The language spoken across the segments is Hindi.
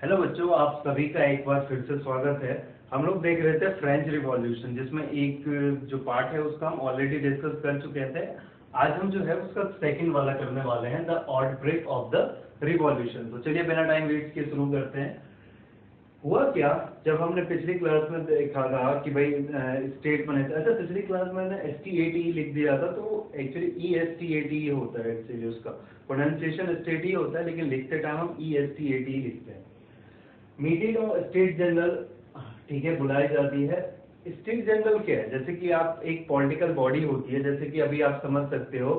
हेलो बच्चों, आप सभी का एक बार फिर से स्वागत है। हम लोग देख रहे थे फ्रेंच रिवॉल्यूशन, जिसमें एक जो पार्ट है उसका हम ऑलरेडी डिस्कस कर चुके थे। आज हम जो है उसका सेकंड वाला करने वाले हैं, the outbreak of the revolution. तो चलिए बिना टाइम वेस्ट किए शुरू करते हैं। हुआ क्या, जब हमने पिछली क्लास में देखा था कि भाई स्टेट बने थे। अच्छा, पिछली क्लास में मैंने STATE लिख दिया था, तो एक्चुअली ESTATE होता है। एक्चुअली उसका प्रोनाउंसिएशन स्टेट ही होता है, लेकिन लिखते टाइम हम ESTATE लिखते हैं। मीटिंग ऑफ स्टेट जनरल, ठीक है, बुलाई जाती है। स्टेट जनरल क्या है? जैसे कि आप एक पॉलिटिकल बॉडी होती है, जैसे कि अभी आप समझ सकते हो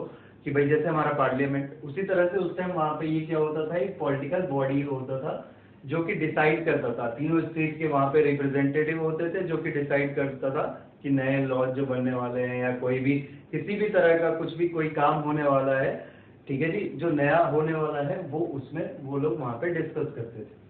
कि भाई जैसे हमारा पार्लियामेंट, उसी तरह से उस टाइम वहां पे ये क्या होता था, एक पॉलिटिकल बॉडी होता था जो कि डिसाइड करता था। तीनों स्टेट के वहां पे रिप्रेजेंटेटिव होते थे जो कि डिसाइड करता था कि नए लॉज जो बनने वाले हैं या कोई भी किसी भी तरह का कुछ भी कोई काम होने वाला है, ठीक है जी, जो नया होने वाला है वो उसमें वो लोग वहां पे डिस्कस करते थे।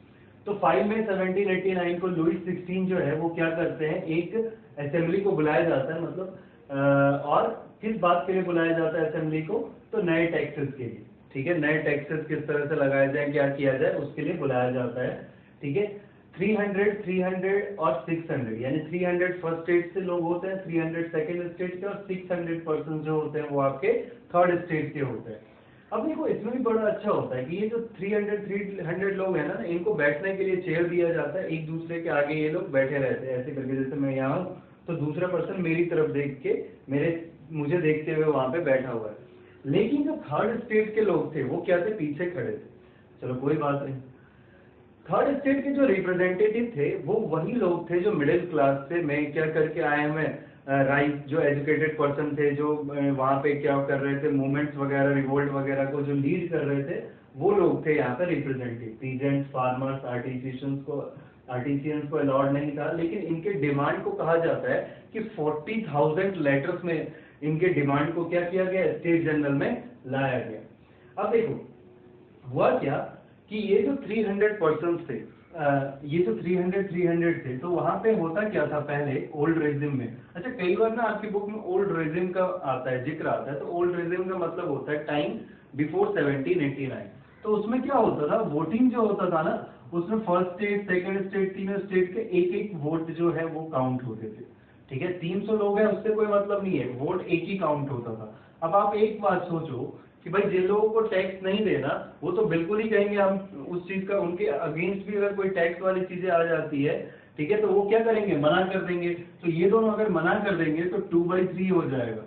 तो 5 मई 1789 को लुईस 16 जो है वो क्या करते हैं, एक असेंबली को बुलाया जाता है। मतलब और किस बात के लिए बुलाया जाता है असेंबली को? तो नए टैक्सेस के लिए, ठीक है। नए टैक्सेस किस तरह से लगाए जाए, क्या किया जाए, उसके लिए बुलाया जाता है, ठीक है। 300 और 600, यानी 300 फर्स्ट स्टेट से लोग होते हैं, 300 सेकेंड स्टेट के, और 600 पर्सन जो होते हैं वो आपके थर्ड स्टेट के होते हैं। अब देखो, इसमें भी बड़ा अच्छा होता है कि ये जो 300 लोग हैं ना, इनको बैठने के लिए चेयर दिया जाता है। एक दूसरे के आगे ये लोग बैठे रहते हैं ऐसे करके, जैसे मैं यहाँ हूँ तो दूसरा पर्सन मेरी तरफ देख के मुझे देखते हुए वहां पे बैठा हुआ है। लेकिन जो थर्ड स्टेट के लोग थे वो क्या थे, पीछे खड़े थे। चलो कोई बात नहीं। थर्ड स्टेट के जो रिप्रेजेंटेटिव थे वो वही लोग थे जो मिडिल क्लास से मैं क्या करके आए हैं, राइट, जो एजुकेटेड पर्सन थे, जो वहां पे क्या कर रहे थे, मूवमेंट्स वगैरह, रिवोल्ट वगैरह को जो लीड कर रहे थे, वो लोग थे यहाँ पर रिप्रेजेंटेटिव। पीजेंट्स, फार्मर्स, आर्टिसियंस को अलाउड नहीं था, लेकिन इनके डिमांड को कहा जाता है कि 40,000 लेटर्स में इनके डिमांड को क्या किया गया, स्टेट जनरल में लाया गया। अब देखो हुआ क्या कि ये जो 300 पर्सन थे, ये जो 300 थे, तो वहां पे होता क्या था पहले ओल्ड रेजिम में। अच्छा, कई बार ना आपकी बुक में ओल्ड रेजिम का आता है, जिक्र आता है। तो ओल्ड रेजिम का मतलब होता है टाइम बिफोर 1789। तो उसमें क्या होता था, वोटिंग जो होता था ना, उसमें फर्स्ट स्टेट, सेकंड स्टेट, तीनों स्टेट के एक एक वोट जो है वो काउंट होते थे, ठीक है। 300 लोग हैं, उससे कोई मतलब नहीं है, वोट एक ही काउंट होता था। अब आप एक बात सोचो कि भाई जिन लोगों को टैक्स नहीं देना, वो तो बिल्कुल ही कहेंगे हम उस चीज का, उनके अगेंस्ट भी अगर कोई टैक्स वाली चीजें आ जाती है, ठीक है, तो वो क्या करेंगे, मना कर देंगे। तो ये दोनों अगर मना कर देंगे तो 2/3 हो जाएगा,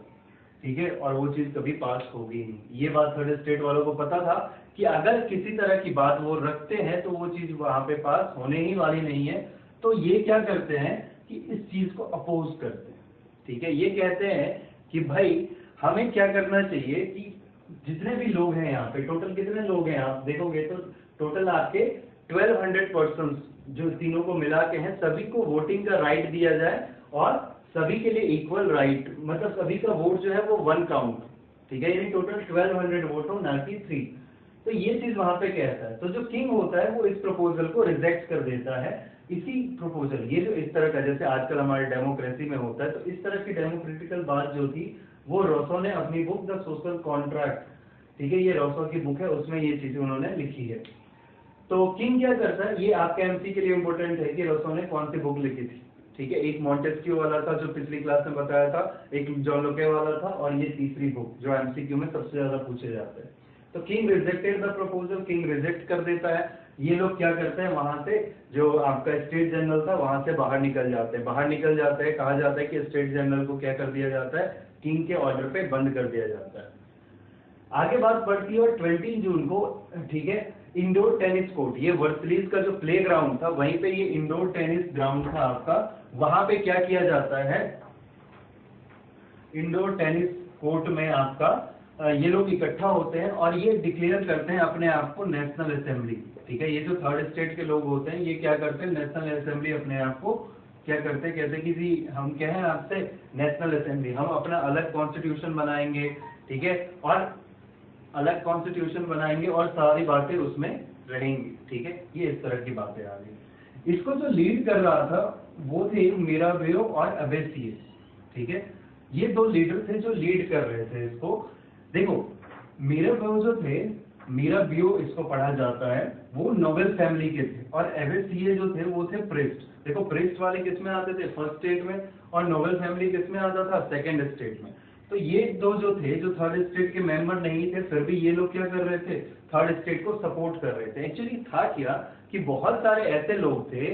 ठीक है, और वो चीज कभी पास होगी नहीं। ये बात थर्ड स्टेट वालों को पता था कि अगर किसी तरह की बात वो रखते हैं तो वो चीज वहां पे पास होने ही वाली नहीं है। तो ये क्या करते हैं कि इस चीज को अपोज करते हैं, ठीक है। ये कहते हैं कि भाई हमें क्या करना चाहिए कि जितने भी लोग हैं यहाँ पे, टोटल कितने लोग हैं आप देखोगे तो टोटल आपके 1200 पर्सन जो तीनों को मिला के हैं, सभी को वोटिंग का राइट दिया जाए, और सभी के लिए इक्वल राइट, मतलब सभी का वोट जो है वो 1 काउंट, ठीक है, यानी टोटल 1200 वोट हो, ना कि 3। तो ये चीज वहां पे कहता है। तो जो किंग होता है वो इस प्रपोजल को रिजेक्ट कर देता है। इसी प्रपोजल, ये जो इस तरह का जैसे आजकल हमारे डेमोक्रेसी में होता है, तो इस तरह की डेमोक्रेटिकल बात जो थी वो रोसो ने अपनी बुक द सोशल कॉन्ट्रैक्ट, ठीक है, ये रोसो की बुक है, उसमें ये चीजें उन्होंने लिखी है। तो किंग क्या करता है, ये आपके एमसी के लिए इंपॉर्टेंट है कि रोसो ने कौन सी बुक लिखी थी, ठीक है। एक मॉन्टेस्क्यू वाला था जो पिछली क्लास में बताया था, एक जॉन लोके वाला था, और ये तीसरी बुक जो एमसीक्यू में सबसे ज्यादा पूछे जाते हैं। तो king rejected the proposal, king reject कर देता है। ये लोग क्या करते हैं, वहां से जो आपका स्टेट जनरल था वहां से बाहर निकल जाते हैं। कहा जाता है कि स्टेट जनरल को क्या कर दिया जाता है, किंग के ऑर्डर पे बंद कर दिया जाता है। आगे बात बढ़ती है, और 20 जून को, ठीक है, इंडोर टेनिस कोर्ट, ये वर्सलीज का जो प्ले ग्राउंड था, वहीं पे ये इंडोर टेनिस ग्राउंड था आपका, वहां पे क्या किया जाता है, इंडोर टेनिस कोर्ट में आपका ये लोग इकट्ठा होते हैं और ये डिक्लेयर करते हैं अपने आप को नेशनल असेंबली, ठीक है। ये जो थर्ड स्टेट के लोग होते हैं ये क्या करते हैं, नेशनल असेंबली अपने आप को क्या करते हैं, कहते हैं कि जी हम क्या है आपसे नेशनल असेंबली, हम अपना अलग कॉन्स्टिट्यूशन बनाएंगे, ठीक है, और अलग कॉन्स्टिट्यूशन बनाएंगे और सारी बातें उसमें रहेंगी, ठीक है। ये इस तरह की बातें आ गई। इसको जो लीड कर रहा था वो थे मिराबेयो और अबेसिये, ठीक है। ये दो लीडर थे जो लीड कर रहे थे इसको। देखो मिराबेयो जो थे मिराबियो इसको पढ़ा जाता है, वो नोबेल फैमिली के थे, और एबेसिए जो थे वो थे प्रिस्ट। देखो प्रिस्ट वाले किस में आते थे, फर्स्ट स्टेट में, और नोबेल फैमिली किस में आता था, सेकंड स्टेट में। तो ये दो जो थे, जो थर्ड स्टेट के मेंबर नहीं थे, फिर भी ये लोग क्या कर रहे थे, थर्ड स्टेट को सपोर्ट कर रहे थे। एक्चुअली था क्या कि बहुत सारे ऐसे लोग थे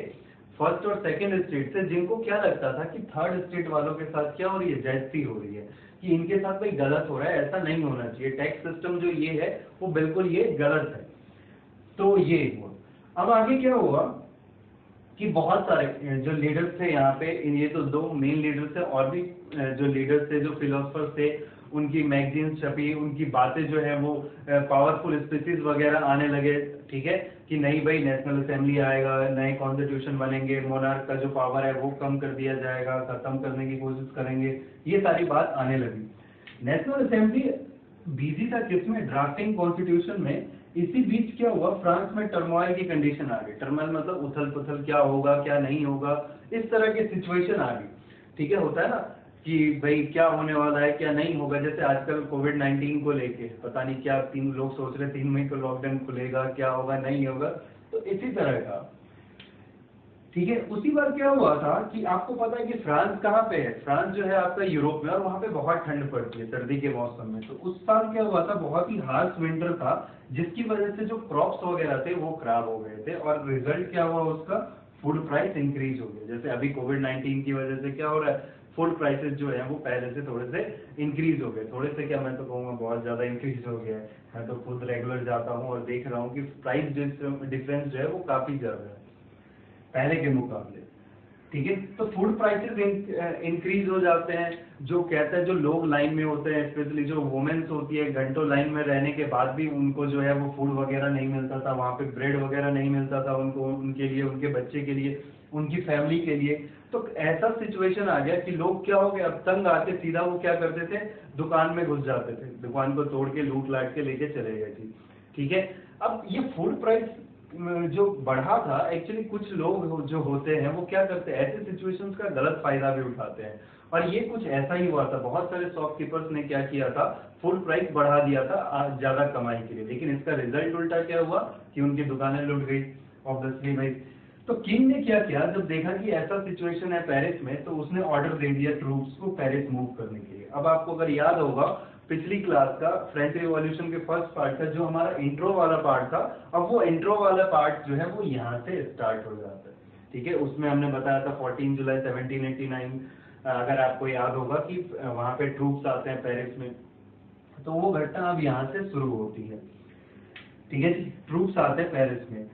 फर्स्ट और सेकंड स्टेट से, जिनको क्या लगता था कि थर्ड स्टेट वालों के साथ क्या हो रही है, ज्यादती हो रही है, कि इनके साथ कोई गलत हो रहा है, ऐसा नहीं होना चाहिए, टैक्स सिस्टम जो ये है वो बिल्कुल ये गलत है। तो ये हुआ। अब आगे क्या हुआ कि बहुत सारे जो लीडर्स थे यहाँ पे, ये तो दो मेन लीडर्स थे, और भी जो लीडर्स थे, जो फिलोसफर्स थे, उनकी मैगजीन्स छपी, उनकी बातें जो है वो पावरफुल स्पीचेस वगैरह आने लगे, ठीक है, कि नहीं भाई नेशनल असेंबली आएगा, नए कॉन्स्टिट्यूशन बनेंगे, मोनार्क का जो पावर है वो कम कर दिया जाएगा, खत्म करने की कोशिश करेंगे, ये सारी बात आने लगी। नेशनल असेंबली बिजी था किसमें, ड्राफ्टिंग कॉन्स्टिट्यूशन में। इसी बीच क्या हुआ, फ्रांस में टर्मोइल की कंडीशन आ गई। टर्मोइल मतलब उथल पुथल, क्या होगा क्या नहीं होगा, इस तरह की सिचुएशन आ गई, ठीक है। होता है ना कि भाई क्या होने वाला है क्या नहीं होगा, जैसे आजकल कोविड-19 को लेके पता नहीं क्या, 3 लोग सोच रहे 3 मई को लॉकडाउन खुलेगा, क्या होगा नहीं होगा, तो इसी तरह का, ठीक है। उसी बार क्या हुआ था कि आपको पता है कि फ्रांस कहाँ पे है, फ्रांस जो है आपका यूरोप में, और वहां पे बहुत ठंड पड़ती है सर्दी के मौसम में। तो उस साल क्या हुआ था, बहुत ही हार्श विंटर था, जिसकी वजह से जो क्रॉप्स वगैरह थे वो खराब हो गए थे, और रिजल्ट क्या हुआ उसका, फूड प्राइस इंक्रीज हो गया। जैसे अभी कोविड-19 की वजह से क्या हो रहा है, फूड प्राइसेस जो है वो पहले से थोड़े से इंक्रीज हो गए, थोड़े से क्या, मैं तो कहूँगा बहुत ज्यादा इंक्रीज हो गया है। मैं तो खुद रेगुलर जाता हूँ और देख रहा हूँ कि प्राइस डिफरेंस जो है वो काफी ज्यादा है पहले के मुकाबले, ठीक है। तो फूड प्राइसेस इंक्रीज हो जाते हैं, जो कहता है जो लोग लाइन में होते हैं, स्पेशली जो वुमेन्स होती है, घंटों लाइन में रहने के बाद भी उनको जो है वो फूड वगैरह नहीं मिलता था, वहाँ पे ब्रेड वगैरह नहीं मिलता था उनको, उनके लिए, उनके बच्चे के लिए, उनकी फैमिली के लिए। तो ऐसा सिचुएशन आ गया कि लोग क्या हो गए, अब तंग आके सीधा वो क्या करते थे, दुकान में घुस जाते थे, दुकान को तोड़ के लूट लाट के लेके चले गए थे, ठीक है। अब ये फूड प्राइस जो बढ़ा था, एक्चुअली कुछ लोग जो होते हैं वो क्या करते हैं, ऐसे सिचुएशंस का गलत फायदा भी उठाते हैं, और ये कुछ ऐसा ही हुआ था। बहुत सारे शॉपकीपर्स ने क्या किया था, फुल प्राइस बढ़ा दिया था ज्यादा कमाई के लिए, लेकिन इसका रिजल्ट उल्टा क्या हुआ कि उनकी दुकानें लूट गई, ऑब्वियसली भाई। तो किंग ने क्या किया, जब देखा कि ऐसा सिचुएशन है पेरिस में, तो उसने ऑर्डर दे दिया ट्रूप्स को पेरिस मूव करने के लिए। अब आपको अगर याद होगा पिछली क्लास का, फ्रेंच रिवॉल्यूशन के फर्स्ट पार्ट का जो हमारा इंट्रो वाला पार्ट था, अब वो इंट्रो वाला पार्ट जो है वो यहाँ से स्टार्ट हो जाता है, ठीक है। उसमें हमने बताया था 14 जुलाई 1789, अगर आपको याद होगा कि वहां पे ट्रूप्स आते हैं पेरिस में, तो वो घटना अब यहाँ से शुरू होती है, ठीक है। ट्रूप्स आते हैं पेरिस में,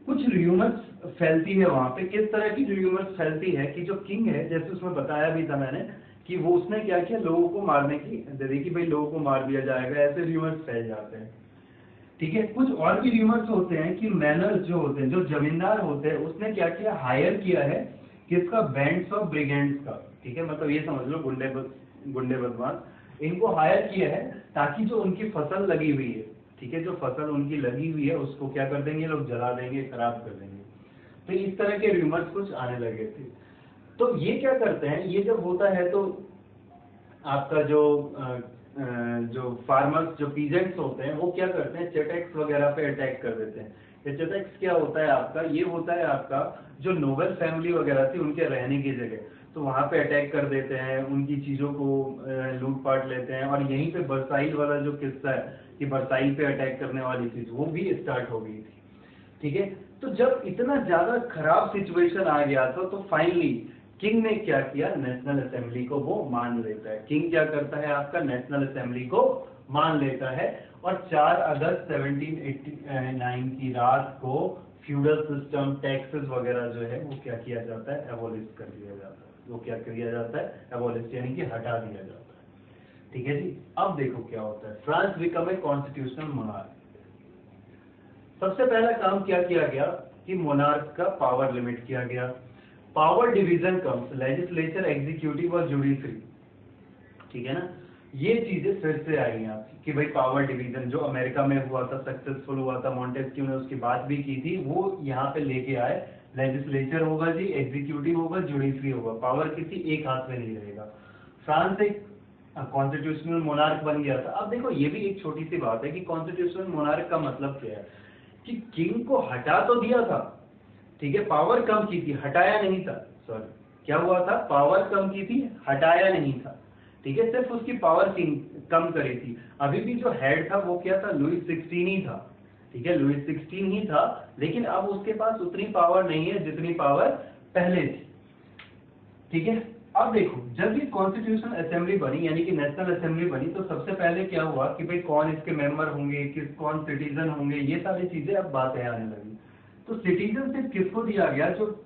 कुछ र्यूमर्स फैलती है वहां पे। किस तरह की र्यूमर्स फैलती है कि जो किंग है, जैसे उसमें बताया भी था मैंने, कि वो उसने क्या किया, लोगों को मारने की दे कि भाई लोगों को मार दिया जाएगा, ऐसे र्यूमर्स फैल जाते हैं, ठीक है। कुछ और भी र्यूमर्स होते हैं कि मैनर्स जो होते हैं, जो जमींदार होते हैं, उसने क्या किया, हायर किया है किसका, बैंड्स ऑफ ब्रिगेंड्स का, ठीक है। मतलब ये समझ लो गुंडे बदमाश, इनको हायर किया है ताकि जो उनकी फसल लगी हुई है, ठीक है, जो फसल उनकी लगी हुई है उसको क्या कर देंगे, लोग जला देंगे, खराब कर देंगे। तो इस तरह के रूमर्स कुछ आने लगे थे। तो ये क्या करते हैं, ये जब होता है तो आपका जो फार्मर्स, जो पीजेंट्स होते हैं, वो क्या करते हैं, चेटेक्स वगैरह पे अटैक कर देते हैं। ये चेटेक्स क्या होता है आपका, ये होता है आपका जो नोबल फैमिली वगैरह थी उनके रहने की जगह, तो वहां पे अटैक कर देते हैं, उनकी चीजों को लूट पाट लेते हैं। और यहीं पे बरसाइल वाला जो किस्सा है कि बरसाइल पे अटैक करने वाली चीज, वो भी स्टार्ट हो गई थी, ठीक है। तो जब इतना ज्यादा खराब सिचुएशन आ गया था, तो फाइनली किंग ने क्या किया, नेशनल असेंबली को वो मान लेता है। किंग क्या करता है, आपका नेशनल असेंबली को मान लेता है, और 4 अगस्त 1789 की रात को फ्यूडल सिस्टम, टैक्सेस वगैरह जो है वो क्या किया जाता है, एबोलिश कर दिया जाता है। वो क्या किया जाता है, एबोलिश यानी कि हटा दिया जाता है, ठीक है जी। अब देखो क्या होता है, France become a constitutional monarch. सबसे पहला काम क्या किया गया कि मोनार्क का पावर लिमिट किया गया। Power division comes, legislature, executive और जुडिशरी, ठीक है ना। ये चीजें फिर से आई हैं कि भाई पावर डिवीजन जो अमेरिका में हुआ था, सक्सेसफुल हुआ था, मॉन्टेस्क्यू ने उसकी बात भी की थी, वो यहाँ पे लेके आए। लेजिस्लेचर होगा जी, एग्जीक्यूटिव होगा, जुडिशरी होगा, पावर किसी एक हाथ में नहीं रहेगा। फ्रांस एक कॉन्स्टिट्यूशनल मोनार्क बन गया था। अब देखो ये भी एक छोटी सी बात है कि कॉन्स्टिट्यूशनल मोनार्क का मतलब क्या है कि किंग को हटा तो दिया था, ठीक है, पावर कम की थी, हटाया नहीं था। सॉरी, क्या हुआ था, पावर कम की थी, हटाया नहीं था, ठीक है, सिर्फ उसकी पावर कम करी थी। अभी भी जो हेड था वो क्या था, लुईस 16 ही था, ठीक है, लुईस 16 ही था, लेकिन अब उसके पास उतनी पावर नहीं है जितनी पावर पहले थी, ठीक है। अब देखो जब ये कॉन्स्टिट्यूशनल असेंबली बनी यानी कि नेशनल असेंबली बनी, तो सबसे पहले क्या हुआ कि भाई कौन इसके मेंबर होंगे, कौन सिटीजन होंगे, ये सारी चीजें अब बातें आने लगी। तो सिटीजनशिप किसको दिया गया, जो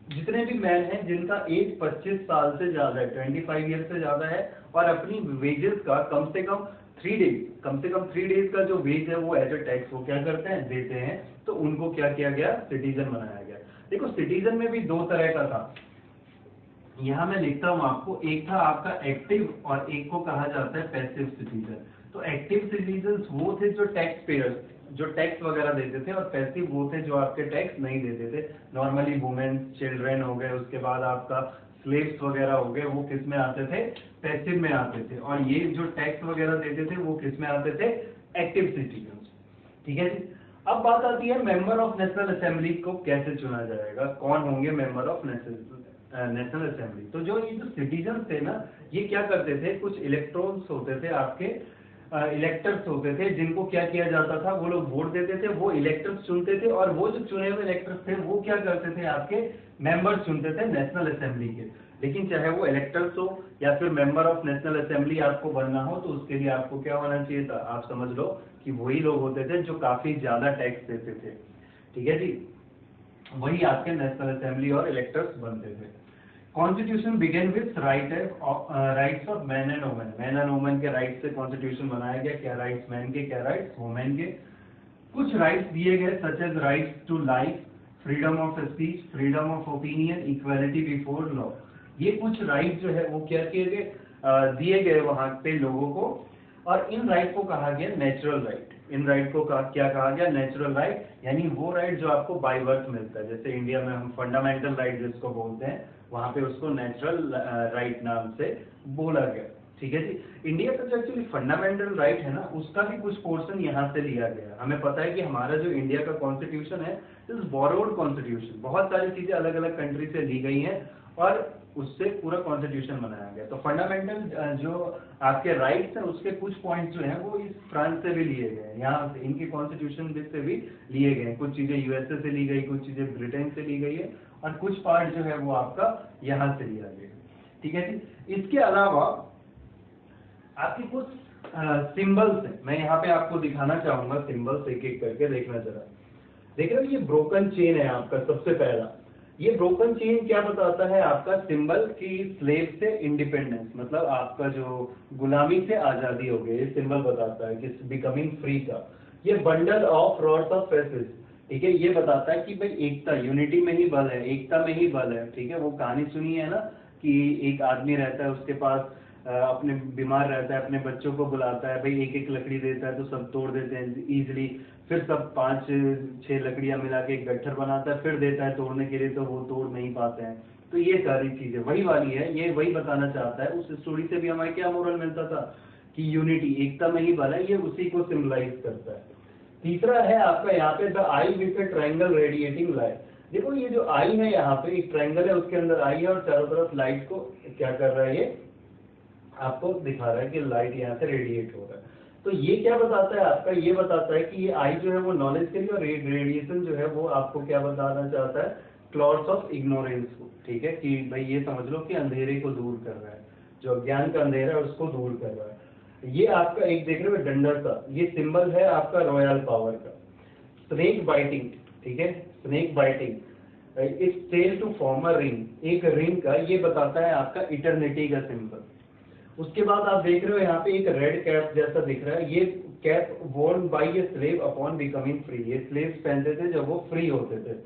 जितने भी मैन हैं जिनका एज 25 साल से ज्यादा है, 25 ईयर से ज्यादा है, और अपनी वेजेस का कम से कम 3 डेज का जो वेज है वो एज ए टैक्स वो क्या करते हैं, देते हैं, तो उनको क्या किया गया, सिटीजन बनाया गया। देखो सिटीजन में भी दो तरह का था, यहाँ मैं लिखता हूँ आपको, एक था आपका एक्टिव और एक को कहा जाता है पैसिव सिटीजन। तो एक्टिव सिटीजन वो थे जो टैक्स पेयर्स, जो टैक्स वगैरह देते थे, और पैसिव वो थे जो आपके टैक्स नहीं देते थे। नॉर्मली वुमेन, चिल्ड्रन हो गए, उसके बाद आपका स्लेव्स वगैरह हो गए, वो किस में आते थे, पैसिव में आते थे, और ये जो टैक्स वगैरह देते थे वो किस में आते थे, एक्टिव सिटीजन, ठीक है जी। अब बात आती है मेंबर ऑफ नेशनल असेंबली को कैसे चुना जाएगा, कौन होंगे मेंबर ऑफ नेशनल असेंबली। तो जो ये जो सिटीजन थे ना, ये क्या करते थे, कुछ इलेक्ट्रॉन्स होते थे आपके, इलेक्टर्स होते थे, जिनको क्या किया जाता था, वो लोग वोट देते थे, वो इलेक्टर्स चुनते थे, और वो जो चुने हुए इलेक्टर्स थे वो क्या करते थे, आपके मेंबर्स चुनते थे नेशनल असेंबली के। लेकिन चाहे वो इलेक्टर्स हो या फिर मेंबर ऑफ नेशनल असेंबली आपको बनना हो, तो उसके लिए आपको क्या होना चाहिए था, आप समझ लो कि वही लोग होते थे जो काफी ज्यादा टैक्स देते थे, ठीक है जी, वही आपके नेशनल असेंबली और इलेक्टर्स बनते थे। Constitution began with rights of man and women, man and women के राइट्स से कॉन्स्टिट्यूशन बनाया गया। क्या राइट्स मैन के, क्या राइट्स वुमेन के। कुछ राइट्स दिए गए such as rights to life, freedom of speech, freedom of opinion, equality before law. ये कुछ राइट जो है वो क्या किए गए, दिए गए वहां पे लोगों को, और इन राइट को कहा गया नेचुरल राइट। इन राइट को क्या कहा गया, नेचुरल राइट, यानी वो राइट जो आपको बाय बर्थ मिलता है। जैसे इंडिया में हम फंडामेंटल राइट जिसको बोलते हैं, वहां पे उसको नेचुरल राइट नाम से बोला गया, ठीक है जी। इंडिया का जो एक्चुअली फंडामेंटल राइट है ना, उसका भी कुछ पोर्शन यहाँ से लिया गया। हमें पता है कि हमारा जो इंडिया का कॉन्स्टिट्यूशन है, इज बोरोड कॉन्स्टिट्यूशन, बहुत सारी चीजें अलग अलग कंट्री से ली गई हैं और उससे पूरा कॉन्स्टिट्यूशन बनाया गया। तो फंडामेंटल जो आपके राइट्स हैं उसके कुछ पॉइंट्स जो हैं वो इस फ्रांस से भी लिए गए हैं, यहाँ से इनके कॉन्स्टिट्यूशन से भी लिए गए हैं। कुछ चीजें यूएसए से ली गई, कुछ चीजें ब्रिटेन से ली गई है, और कुछ पार्ट जो है वो आपका यहाँ से लिया गया, ठीक है जी। इसके अलावा आपके कुछ सिंबल्स हैं, मैं यहाँ पे आपको दिखाना चाहूंगा सिंबल्स एक एक करके, देखना जरा। देख रहे हो ये ब्रोकन चेन है आपका, सबसे पहला ये ब्रोकन चेन क्या बताता है, आपका सिंबल की स्लेव से इंडिपेंडेंस, मतलब आपका जो गुलामी से आजादी हो गई, ये सिंबल बताता है कि बिकमिंग फ्री का। ये bundle of rods of faces, ठीक है, ये बताता है कि भाई एकता, यूनिटी में ही बल है, एकता में ही बल है, ठीक है। वो कहानी सुनी है ना कि एक आदमी रहता है, उसके पास अपने बीमार रहता है, अपने बच्चों को बुलाता है, भाई एक एक लकड़ी देता है तो सब तोड़ देते हैं इजिली, फिर सब 5-6 लकड़ियां मिला के एक गट्ठर बनाता है, फिर देता है तोड़ने के लिए, तो वो तोड़ नहीं पाते हैं। तो ये सारी चीजें वही वाली है, ये वही बताना चाहता है। उस स्टोरी से भी हमें क्या मोरल मिलता था कि यूनिटी, एकता में ही बल है, ये उसी को सिम्बलाइज करता है। तीसरा है आपका यहाँ पे the I with A triangle radiating light. देखो ये जो आई है यहाँ पे एक ट्रायंगल है, उसके अंदर आई है और चारों तरफ लाइट को क्या कर रहा है, ये आपको दिखा रहा है कि लाइट यहाँ से रेडिएट हो रहा है। तो ये क्या बताता है आपका, ये बताता है कि ये आई जो है वो नॉलेज के लिए, और रेडिएशन जो है वो आपको क्या बताना चाहता है, क्लाउड्स ऑफ इग्नोरेंस को, ठीक है, कि भाई ये समझ लो कि अंधेरे को दूर कर रहा है, जो अज्ञान का अंधेरा है उसको दूर कर रहा है। ये आपका एक देख रहे हो डंडा सा, ये सिंबल है आपका रॉयल पावर का। स्नेक बाइटिंग, ठीक है, snake biting its tail to form a ring, एक रिंग का, ये बताता है आपका इटर्निटी का सिंबल। उसके बाद आप देख रहे हो यहाँ पे एक रेड कैप जैसा दिख रहा है, ये cap worn by a slave upon becoming free, ये स्लेव्स पहनते थे जब वो फ्री होते थे।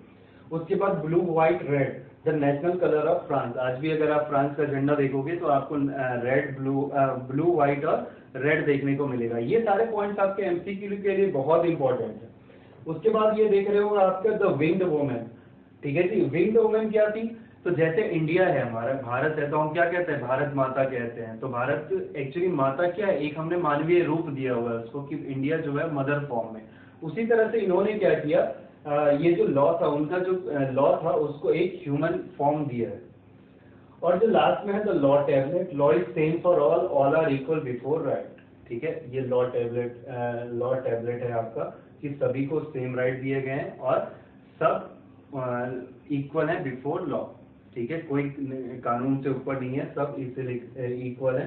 उसके बाद blue white red, the national colour of France. आज भी अगर आप फ्रांस का झंडा देखोगे तो आपको रेड, ब्लू व्हाइट और रेड देखने को मिलेगा। ये सारे पॉइंट्स आपके एमसीक्यू के लिए बहुत इंपॉर्टेंट है। उसके बाद ये देख रहे हो आपका द विंग्ड वुमेन, ठीक है जी। विंग्ड वुमेन क्या थी, तो जैसे इंडिया है हमारा, भारत है, तो हम क्या कहते हैं, भारत माता कहते हैं। तो भारत एक्चुअली माता क्या है, एक हमने मानवीय रूप दिया हुआ है उसको कि इंडिया जो है मदर फॉर्म में। उसी तरह से इन्होंने क्या किया, ये जो लॉ था उनका, जो लॉ था उसको एक ह्यूमन फॉर्म दिया है। और जो लास्ट में है the law tablet, law is same for all are equal before right. ठीक है, ये लॉ टैबलेट है आपका कि सभी को सेम राइट दिए गए हैं और सब इक्वल है बिफोर लॉ। ठीक है, कोई कानून से ऊपर नहीं है, सब इससे इक्वल है।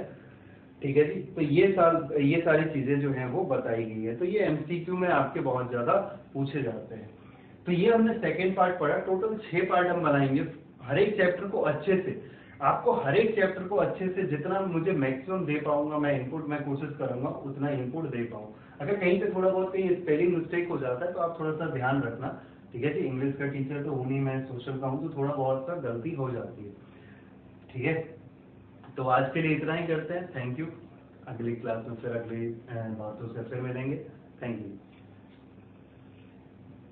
ठीक है जी, तो ये सारी चीजें जो हैं वो बताई गई है। तो ये एमसीक्यू में आपके बहुत ज्यादा पूछे जाते हैं। तो ये हमने सेकेंड पार्ट पढ़ा। टोटल 6 पार्ट हम बनाएंगे, हर एक चैप्टर को अच्छे से, आपको हर एक चैप्टर को अच्छे से जितना मुझे मैक्सिमम दे पाऊंगा मैं इनपुट, मैं कोशिश करूंगा उतना इनपुट दे पाऊँ। अगर कहीं पे थोड़ा बहुत कहीं स्पेलिंग मिस्टेक हो जाता है तो आप थोड़ा सा ध्यान रखना। ठीक है जी, इंग्लिश का टीचर तो हूँ नहीं मैं, सोशल का हूँ, तो थोड़ा बहुत सा गलती हो जाती है। ठीक है, तो आज के लिए इतना ही करते हैं। Thank you. अगली क्लास में फिर अगली बातों से फिर मिलेंगे। Thank you.